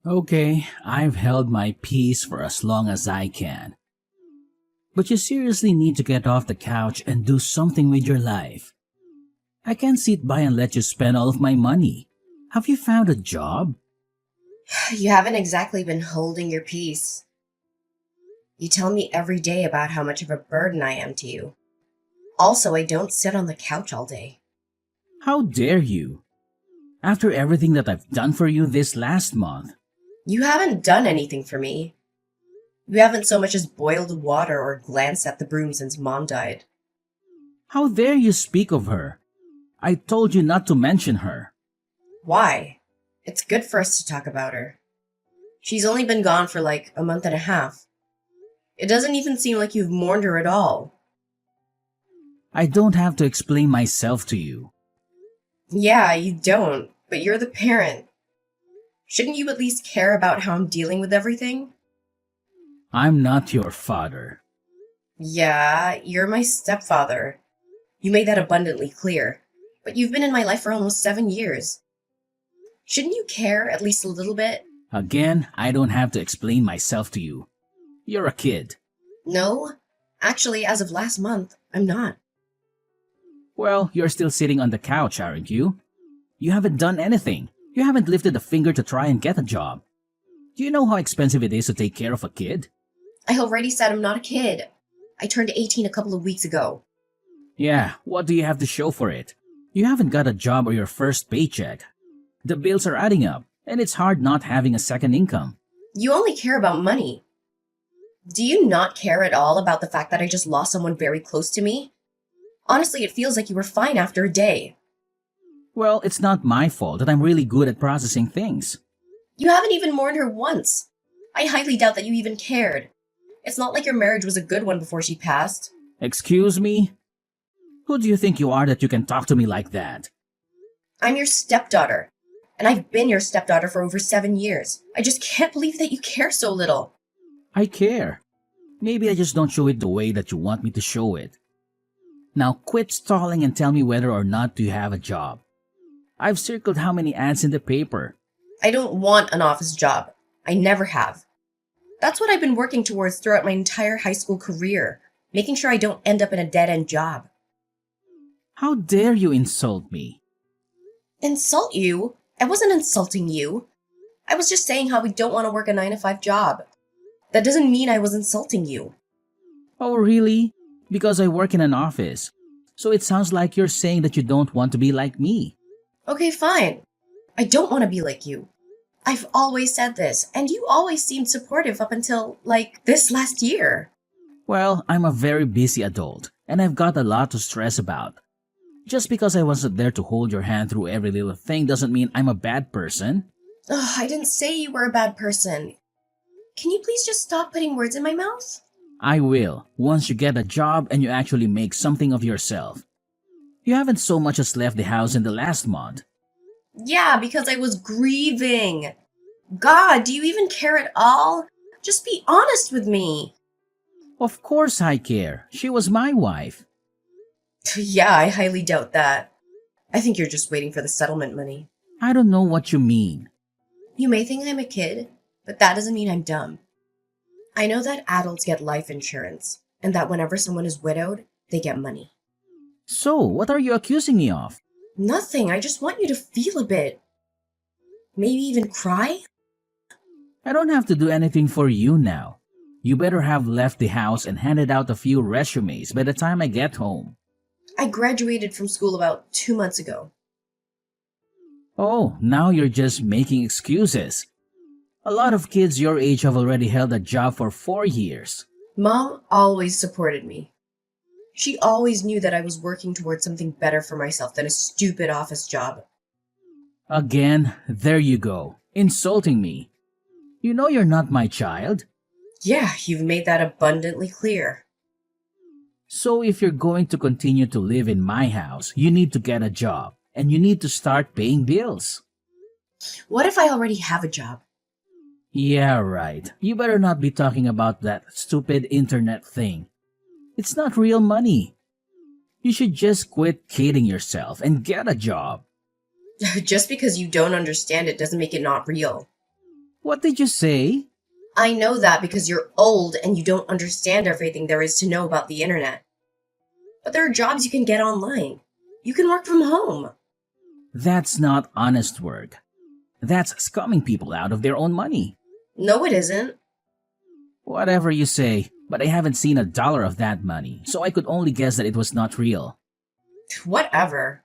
Okay, I've held my peace for as long as I can. But you seriously need to get off the couch and do something with your life. I can't sit by and let you spend all of my money. Have you found a job? You haven't exactly been holding your peace. You tell me every day about how much of a burden I am to you. Also, I don't sit on the couch all day. How dare you? After everything that I've done for you this last month. You haven't done anything for me. You haven't so much as boiled water or glanced at the broom since Mom died. How dare you speak of her? I told you not to mention her. Why? It's good for us to talk about her. She's only been gone for like a month and a half. It doesn't even seem like you've mourned her at all. I don't have to explain myself to you. Yeah, you don't, but you're the parent. Shouldn't you at least care about how I'm dealing with everything? I'm not your father. Yeah, you're my stepfather. You made that abundantly clear. But you've been in my life for almost 7 years. Shouldn't you care at least a little bit? Again, I don't have to explain myself to you. You're a kid. No, actually, as of last month, I'm not. Well, you're still sitting on the couch, aren't you? You haven't done anything. You haven't lifted a finger to try and get a job. Do you know how expensive it is to take care of a kid? I already said I'm not a kid. I turned 18 a couple of weeks ago. Yeah, what do you have to show for it? You haven't got a job or your first paycheck. The bills are adding up, and it's hard not having a second income. You only care about money. Do you not care at all about the fact that I just lost someone very close to me? Honestly, it feels like you were fine after a day. Well, it's not my fault that I'm really good at processing things. You haven't even mourned her once. I highly doubt that you even cared. It's not like your marriage was a good one before she passed. Excuse me? Who do you think you are that you can talk to me like that? I'm your stepdaughter, and I've been your stepdaughter for over 7 years. I just can't believe that you care so little. I care. Maybe I just don't show it the way that you want me to show it. Now quit stalling and tell me whether or not you have a job. I've circled how many ads in the paper. I don't want an office job. I never have. That's what I've been working towards throughout my entire high school career, making sure I don't end up in a dead-end job. How dare you insult me? Insult you? I wasn't insulting you. I was just saying how we don't want to work a 9 to 5 job. That doesn't mean I was insulting you. Oh, really? Because I work in an office. So it sounds like you're saying that you don't want to be like me. Okay, fine. I don't want to be like you. I've always said this, and you always seemed supportive up until, like, this last year. Well, I'm a very busy adult, and I've got a lot to stress about. Just because I wasn't there to hold your hand through every little thing doesn't mean I'm a bad person. Ugh, I didn't say you were a bad person. Can you please just stop putting words in my mouth? I will, once you get a job and you actually make something of yourself. You haven't so much as left the house in the last month. Yeah, because I was grieving. God, do you even care at all? Just be honest with me. Of course I care. She was my wife. Yeah, I highly doubt that. I think you're just waiting for the settlement money. I don't know what you mean. You may think I'm a kid, but that doesn't mean I'm dumb. I know that adults get life insurance, and that whenever someone is widowed, they get money. So, what are you accusing me of? Nothing, I just want you to feel a bit. Maybe even cry? I don't have to do anything for you now. You better have left the house and handed out a few resumes by the time I get home. I graduated from school about 2 months ago. Oh, now you're just making excuses. A lot of kids your age have already held a job for 4 years. Mom always supported me. She always knew that I was working towards something better for myself than a stupid office job. Again, there you go, insulting me. You know you're not my child. Yeah, you've made that abundantly clear. So if you're going to continue to live in my house, you need to get a job, and you need to start paying bills. What if I already have a job? Yeah, right. You better not be talking about that stupid internet thing. It's not real money. You should just quit kidding yourself and get a job. Just because you don't understand it doesn't make it not real. What did you say? I know that because you're old and you don't understand everything there is to know about the internet. But there are jobs you can get online. You can work from home. That's not honest work. That's scumming people out of their own money. No, it isn't. Whatever you say, but I haven't seen a dollar of that money, so I could only guess that it was not real. Whatever.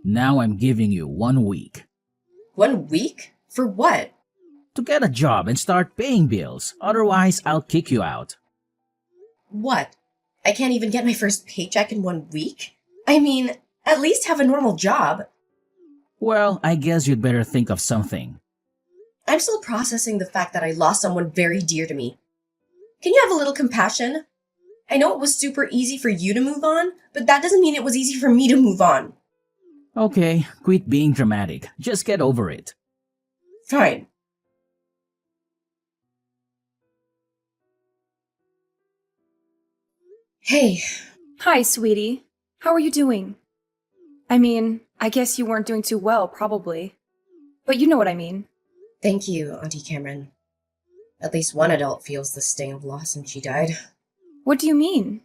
Now I'm giving you 1 week 1 week? For what? to get a job and start paying bills. Otherwise, I'll kick you out. What? I can't even get my first paycheck in 1 week? I mean, at least have a normal job. Well, I guess you'd better think of something. I'm still processing the fact that I lost someone very dear to me. Can you have a little compassion? I know it was super easy for you to move on, but that doesn't mean it was easy for me to move on. Okay, quit being dramatic. Just get over it. Fine. Hey, Hi, sweetie. How are you doing? I mean, I guess you weren't doing too well, probably. But you know what I mean. thank you, Auntie Cameron. At least one adult feels the sting of loss since she died. What do you mean?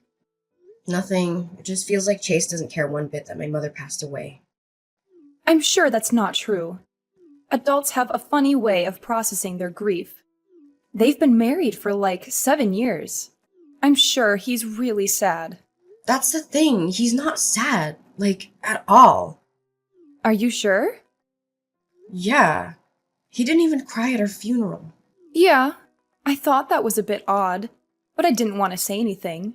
Nothing. It just feels like Chase doesn't care one bit that my mother passed away. I'm sure that's not true. Adults have a funny way of processing their grief. They've been married for like 7 years. I'm sure he's really sad. That's the thing. He's not sad. Like, at all. Are you sure? Yeah. He didn't even cry at her funeral. Yeah, I thought that was a bit odd, but I didn't want to say anything.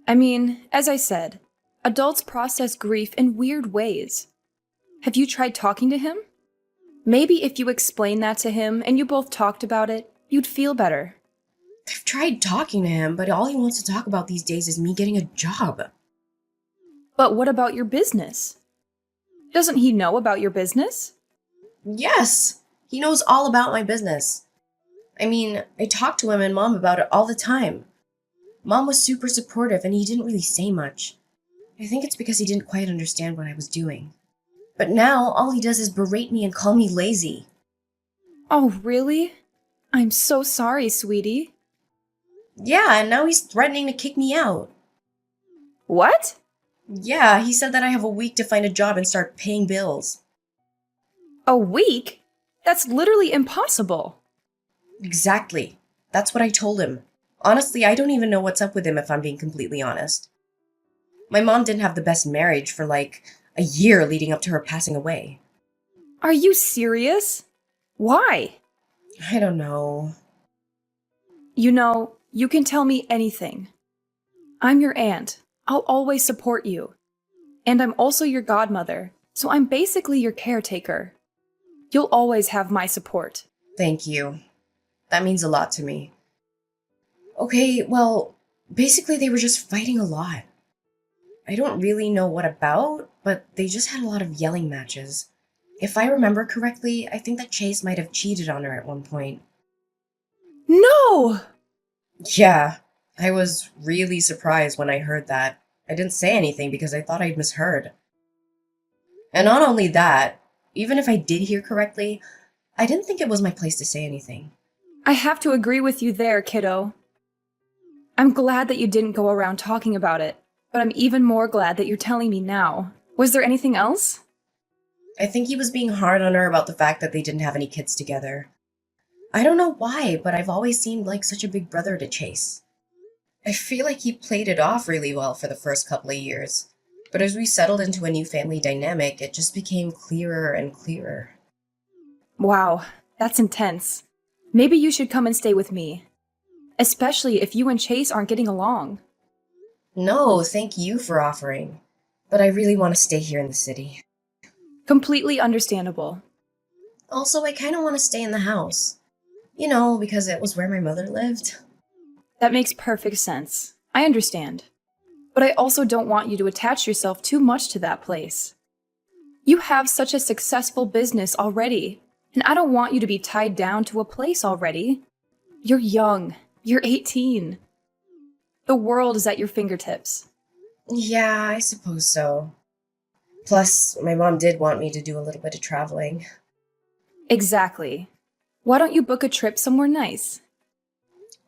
I mean, as I said, adults process grief in weird ways. Have you tried talking to him? Maybe if you explained that to him and you both talked about it, you'd feel better. I've tried talking to him, but all he wants to talk about these days is me getting a job. But what about your business? Doesn't he know about your business? Yes! He knows all about my business. I mean, I talk to him and Mom about it all the time. Mom was super supportive and he didn't really say much. I think it's because he didn't quite understand what I was doing. But now, all he does is berate me and call me lazy. Oh, really? I'm so sorry, sweetie. Yeah, and now he's threatening to kick me out. What? Yeah, he said that I have a week to find a job and start paying bills. A week? That's literally impossible. Exactly. That's what I told him. Honestly, I don't even know what's up with him if I'm being completely honest. My mom didn't have the best marriage for like a year leading up to her passing away. Are you serious? Why? I don't know. You know, you can tell me anything. I'm your aunt. I'll always support you. And I'm also your godmother, so I'm basically your caretaker. You'll always have my support. Thank you. That means a lot to me. Okay, well, basically they were just fighting a lot. I don't really know what about, but they just had a lot of yelling matches. If I remember correctly, I think that Chase might have cheated on her at one point. No! Yeah, I was really surprised when I heard that. I didn't say anything because I thought I'd misheard. And not only that, even if I did hear correctly, I didn't think it was my place to say anything. I have to agree with you there, kiddo. I'm glad that you didn't go around talking about it, but I'm even more glad that you're telling me now. Was there anything else? I think he was being hard on her about the fact that they didn't have any kids together. I don't know why, but I've always seemed like such a big brother to Chase. I feel like he played it off really well for the first couple of years, but as we settled into a new family dynamic, it just became clearer and clearer. Wow, that's intense. Maybe you should come and stay with me. Especially if you and Chase aren't getting along. No, thank you for offering, but I really want to stay here in the city. Completely understandable. Also, I kind of want to stay in the house. You know, because it was where my mother lived. That makes perfect sense. I understand. But I also don't want you to attach yourself too much to that place. You have such a successful business already, and I don't want you to be tied down to a place already. You're young. You're 18. The world is at your fingertips. Yeah, I suppose so. Plus, my mom did want me to do a little bit of traveling. Exactly. Why don't you book a trip somewhere nice?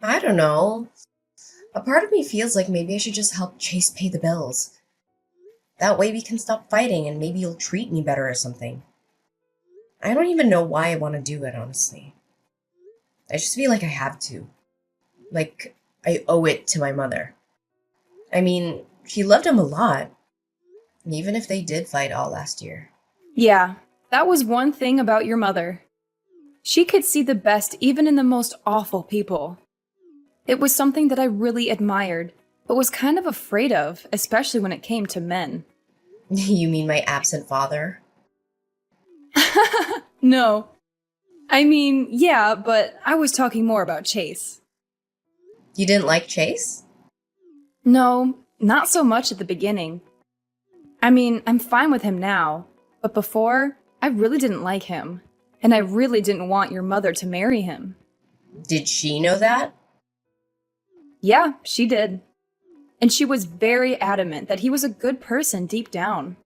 I don't know. A part of me feels like maybe I should just help Chase pay the bills. That way we can stop fighting and maybe you'll treat me better or something. I don't even know why I want to do it, honestly. I just feel like I have to. Like, I owe it to my mother. I mean, she loved him a lot, even if they did fight all last year. Yeah, that was one thing about your mother. She could see the best even in the most awful people. It was something that I really admired, but was kind of afraid of, especially when it came to men. You mean my absent father? No. I mean, yeah, but I was talking more about Chase. You didn't like Chase? No, not so much at the beginning. I mean, I'm fine with him now, but before, I really didn't like him, and I really didn't want your mother to marry him. Did she know that? Yeah, she did. And she was very adamant that he was a good person deep down.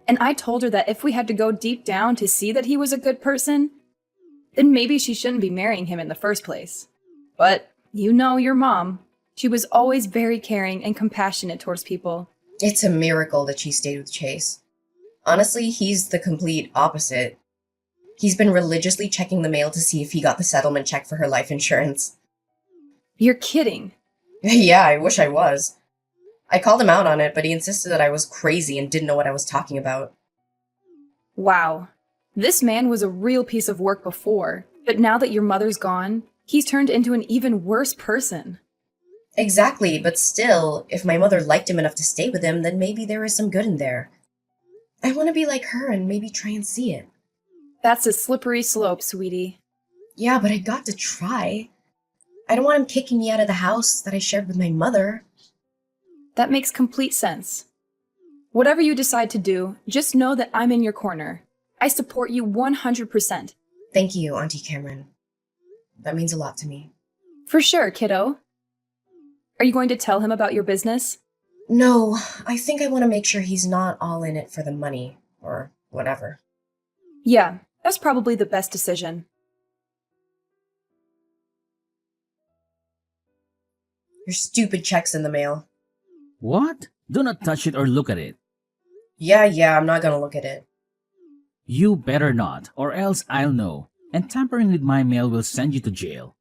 And I told her that if we had to go deep down to see that he was a good person, then maybe she shouldn't be marrying him in the first place. But you know your mom. She was always very caring and compassionate towards people. It's a miracle that she stayed with Chase. Honestly, he's the complete opposite. He's been religiously checking the mail to see if he got the settlement check for her life insurance. You're kidding. Yeah, I wish I was. I called him out on it, but he insisted that I was crazy and didn't know what I was talking about. Wow. This man was a real piece of work before, but now that your mother's gone, he's turned into an even worse person. Exactly, but still, if my mother liked him enough to stay with him, then maybe there is some good in there. I want to be like her and maybe try and see it. That's a slippery slope, sweetie. Yeah, but I got to try. I don't want him kicking me out of the house that I shared with my mother. That makes complete sense. Whatever you decide to do, just know that I'm in your corner. I support you 100%. Thank you, Auntie Cameron. That means a lot to me. For sure, kiddo. Are you going to tell him about your business? No, I think I want to make sure he's not all in it for the money, or whatever. Yeah, that's probably the best decision. Your stupid check's in the mail. What? Do not touch it or look at it. Yeah, I'm not gonna look at it. You better not, or else I'll know, and tampering with my mail will send you to jail.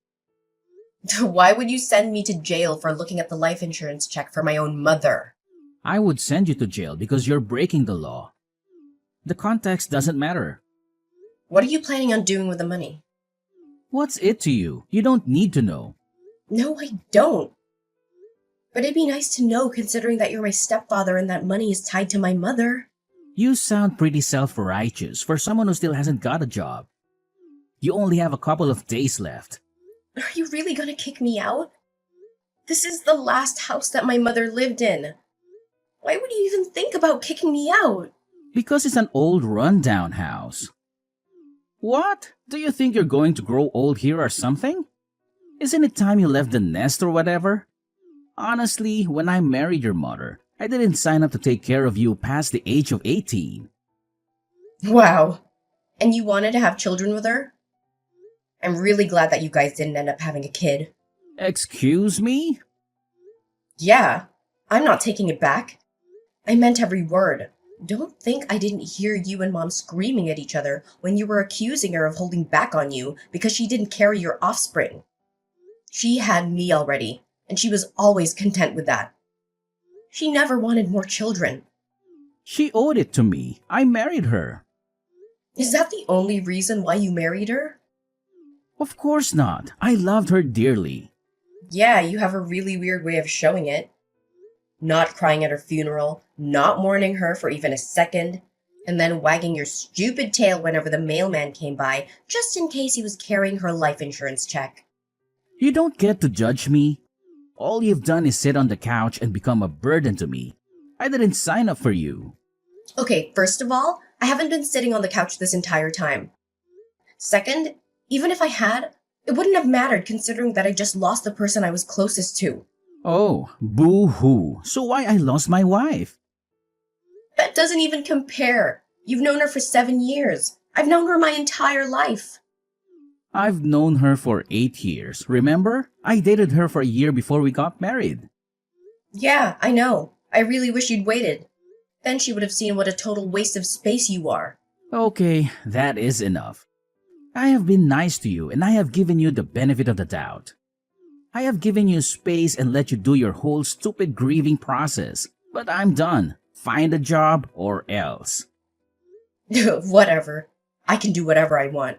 Why would you send me to jail for looking at the life insurance check for my own mother? I would send you to jail because you're breaking the law. The context doesn't matter. What are you planning on doing with the money? What's it to you? You don't need to know. No, I don't. But it'd be nice to know considering that you're my stepfather and that money is tied to my mother. You sound pretty self-righteous for someone who still hasn't got a job. You only have a couple of days left. Are you really gonna kick me out? This is the last house that my mother lived in. Why would you even think about kicking me out? Because it's an old rundown house. What? Do you think you're going to grow old here or something? Isn't it time you left the nest or whatever? Honestly, when I married your mother, I didn't sign up to take care of you past the age of 18. Wow. And you wanted to have children with her? I'm really glad that you guys didn't end up having a kid. Excuse me? Yeah, I'm not taking it back. I meant every word. Don't think I didn't hear you and Mom screaming at each other when you were accusing her of holding back on you because she didn't carry your offspring. She had me already, and she was always content with that. She never wanted more children. She owed it to me. I married her. Is that the only reason why you married her? Of course not. I loved her dearly. Yeah, you have a really weird way of showing it. Not crying at her funeral, not mourning her for even a second, and then wagging your stupid tail whenever the mailman came by, just in case he was carrying her life insurance check. You don't get to judge me. All you've done is sit on the couch and become a burden to me. I didn't sign up for you. Okay, first of all, I haven't been sitting on the couch this entire time. Second, even if I had, it wouldn't have mattered considering that I just lost the person I was closest to. Oh, boo-hoo. So why I lost my wife? That doesn't even compare. You've known her for 7 years. I've known her my entire life. I've known her for 8 years. Remember? I dated her for a year before we got married. Yeah, I know. I really wish you'd waited. Then she would have seen what a total waste of space you are. Okay, that is enough. I have been nice to you and I have given you the benefit of the doubt. I have given you space and let you do your whole stupid grieving process. But I'm done. Find a job or else. Whatever. I can do whatever I want.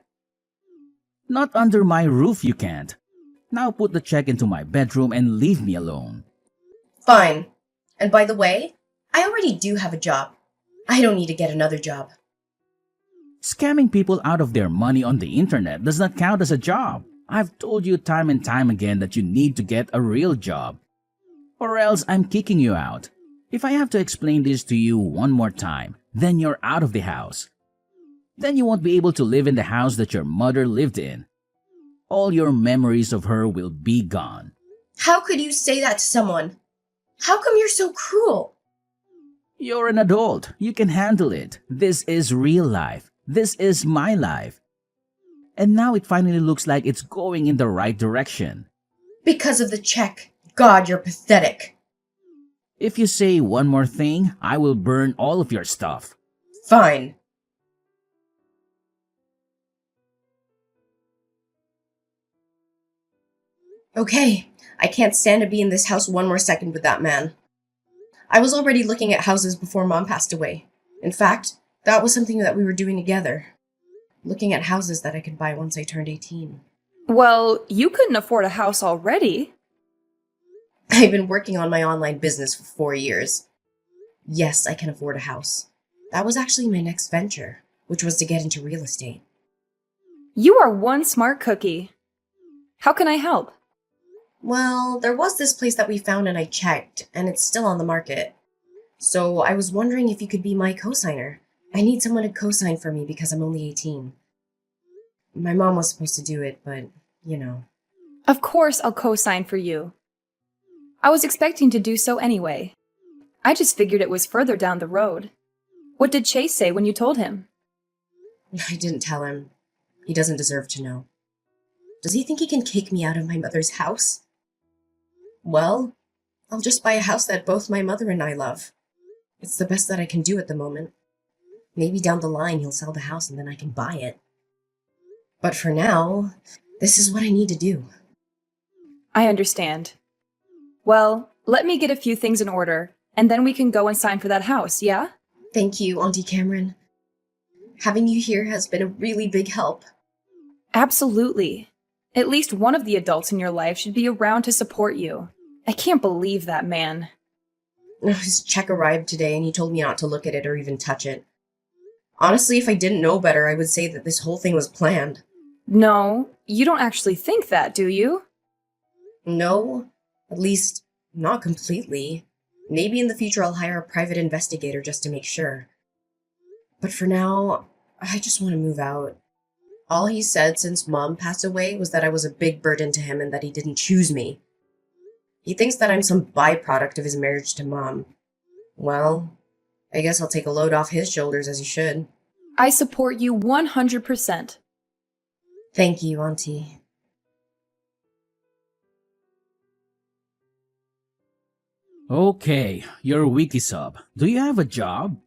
Not under my roof you can't. Now put the check into my bedroom and leave me alone. Fine. And by the way, I already do have a job. I don't need to get another job. Scamming people out of their money on the internet does not count as a job. I've told you time and time again that you need to get a real job. Or else I'm kicking you out. If I have to explain this to you one more time, then you're out of the house. Then you won't be able to live in the house that your mother lived in. All your memories of her will be gone. How could you say that to someone? How come you're so cruel? You're an adult. You can handle it. This is real life. This is my life. And now it finally looks like it's going in the right direction. Because of the check. God, you're pathetic. If you say one more thing, I will burn all of your stuff. Fine. Okay, I can't stand to be in this house one more second with that man. I was already looking at houses before Mom passed away. In fact, that was something that we were doing together. Looking at houses that I could buy once I turned 18. Well, you couldn't afford a house already. I've been working on my online business for 4 years. Yes, I can afford a house. That was actually my next venture, which was to get into real estate. You are one smart cookie. How can I help? Well, there was this place that we found and I checked, and it's still on the market. So I was wondering if you could be my co-signer. I need someone to co-sign for me because I'm only 18. My mom was supposed to do it, but, you know. Of course I'll co-sign for you. I was expecting to do so anyway. I just figured it was further down the road. What did Chase say when you told him? I didn't tell him. He doesn't deserve to know. Does he think he can kick me out of my mother's house? Well, I'll just buy a house that both my mother and I love. It's the best that I can do at the moment. Maybe down the line he'll sell the house and then I can buy it. But for now, this is what I need to do. I understand. Well, let me get a few things in order, and then we can go and sign for that house, yeah? Thank you, Auntie Cameron. Having you here has been a really big help. Absolutely. At least one of the adults in your life should be around to support you. I can't believe that man. His check arrived today and he told me not to look at it or even touch it. Honestly, if I didn't know better, I would say that this whole thing was planned. No, you don't actually think that, do you? No, at least not completely. Maybe in the future I'll hire a private investigator just to make sure. But for now, I just want to move out. All he said since Mom passed away was that I was a big burden to him and that he didn't choose me. He thinks that I'm some byproduct of his marriage to Mom. Well, I guess I'll take a load off his shoulders as he should. I support you 100%. Thank you, Auntie. Okay, you're wiki sub. Do you have a job?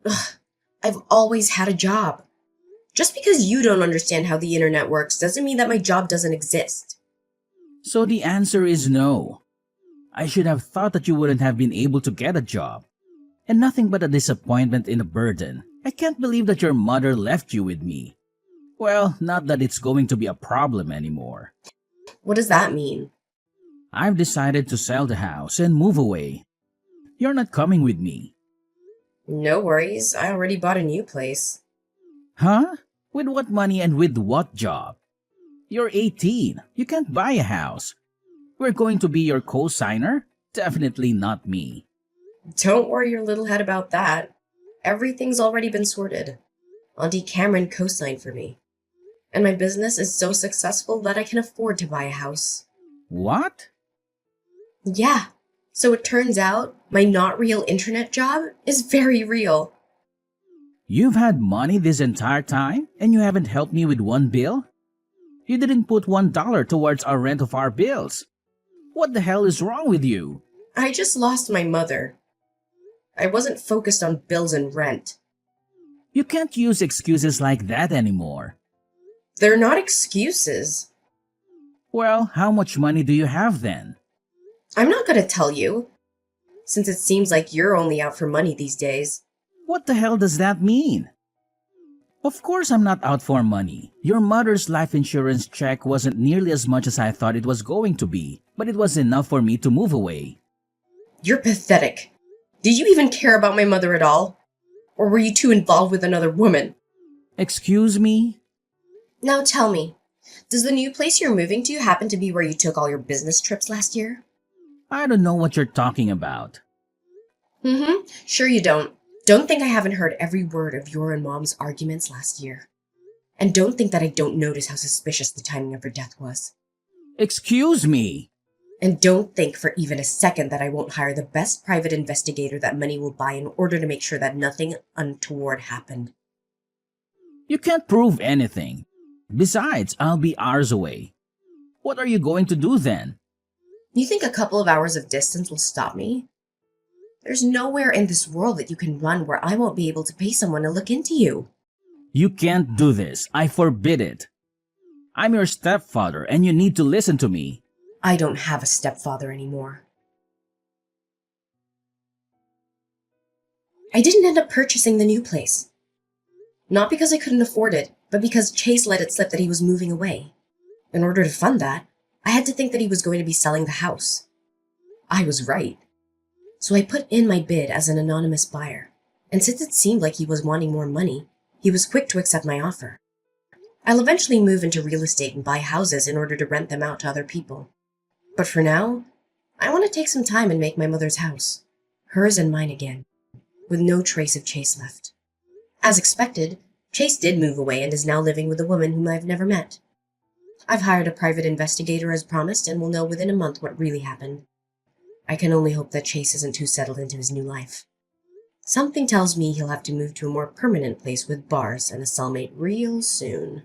Ugh, I've always had a job. Just because you don't understand how the internet works doesn't mean that my job doesn't exist. So the answer is no. I should have thought that you wouldn't have been able to get a job. And nothing but a disappointment and a burden. I can't believe that your mother left you with me. Well, not that it's going to be a problem anymore. What does that mean? I've decided to sell the house and move away. You're not coming with me. No worries, I already bought a new place. Huh? With what money and with what job? You're 18. You can't buy a house. We're going to be your co-signer? Definitely not me. Don't worry your little head about that. Everything's already been sorted. Auntie Cameron co-signed for me. And my business is so successful that I can afford to buy a house. What? Yeah. So it turns out my not real internet job is very real. You've had money this entire time and you haven't helped me with one bill? You didn't put $1 towards our rent of our bills. What the hell is wrong with you? I just lost my mother. I wasn't focused on bills and rent. You can't use excuses like that anymore. They're not excuses. Well, how much money do you have then? I'm not gonna tell you, since it seems like you're only out for money these days. What the hell does that mean? Of course I'm not out for money. Your mother's life insurance check wasn't nearly as much as I thought it was going to be, but it was enough for me to move away. You're pathetic. Did you even care about my mother at all? Or were you too involved with another woman? Excuse me? Now tell me, does the new place you're moving to happen to be where you took all your business trips last year? I don't know what you're talking about. Sure you don't. Don't think I haven't heard every word of your and Mom's arguments last year. And don't think that I don't notice how suspicious the timing of her death was. Excuse me? And don't think for even a second that I won't hire the best private investigator that money will buy in order to make sure that nothing untoward happened. You can't prove anything. Besides, I'll be hours away. What are you going to do then? You think a couple of hours of distance will stop me? There's nowhere in this world that you can run where I won't be able to pay someone to look into you. You can't do this. I forbid it. I'm your stepfather and you need to listen to me. I don't have a stepfather anymore. I didn't end up purchasing the new place. Not because I couldn't afford it, but because Chase let it slip that he was moving away. In order to fund that, I had to think that he was going to be selling the house. I was right. So I put in my bid as an anonymous buyer, and since it seemed like he was wanting more money, he was quick to accept my offer. I'll eventually move into real estate and buy houses in order to rent them out to other people. But for now, I want to take some time and make my mother's house, hers and mine again, with no trace of Chase left. As expected, Chase did move away and is now living with a woman whom I've never met. I've hired a private investigator as promised and will know within a month what really happened. I can only hope that Chase isn't too settled into his new life. Something tells me he'll have to move to a more permanent place with bars and a cellmate real soon.